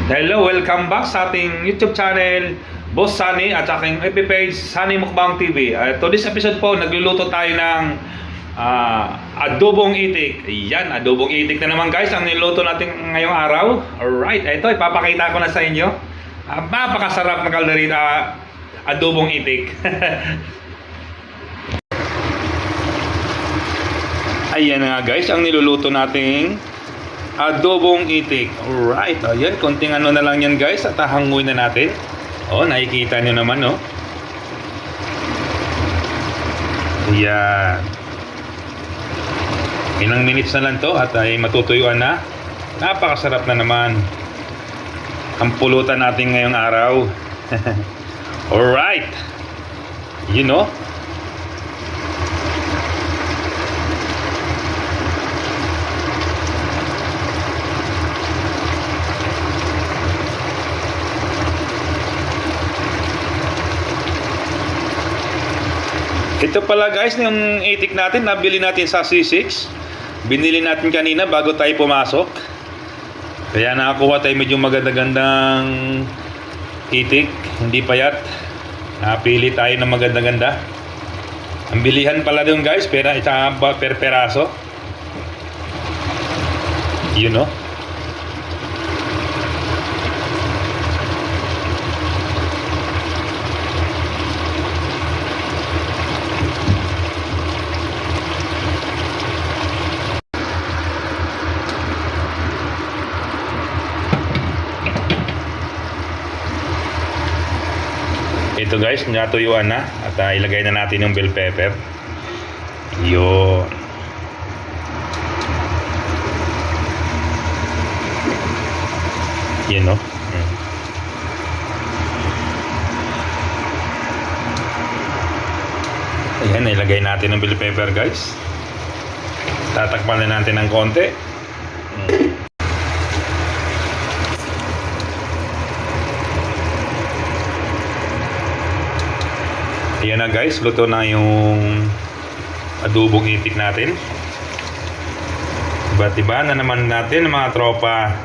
Hello, welcome back sa ating YouTube channel, Boss Sunny, at aking FB page, Sunny Mukbang TV. To this episode po, nagluluto tayo ng adobong itik. Yan, adobong itik na naman guys, ang niluto natin ngayong araw. Alright, ito, ipapakita ko na sa inyo. Napakasarap na kaldereta, adobong itik. Ayan nga guys, ang niluluto nating adobong itik. Alright, ayan, konting ano na lang yan guys, at hahanguin na natin. Nakikita nyo naman, Ayan. Ilang minutes na lang to at ay matutuyuan na. Napakasarap na naman ang pulutan natin ngayong araw. Alright. Ito pala guys, yung itik natin, nabili natin sa C6. Binili natin kanina bago tayo pumasok. Kaya nakakuha tayo medyo maganda-gandang itik, hindi payat. Napili tayo ng maganda-ganda. Ang bilihan pala doon guys, per peraso. Ito guys, natuyuan na at ilagay na natin yung bell pepper. Yun. Yun, Ayan, ilagay natin yung bell pepper guys. Tatakpan na natin ng konti. Ayan na guys, luto na yung adobong itik natin. Iba-iba na naman natin mga tropa.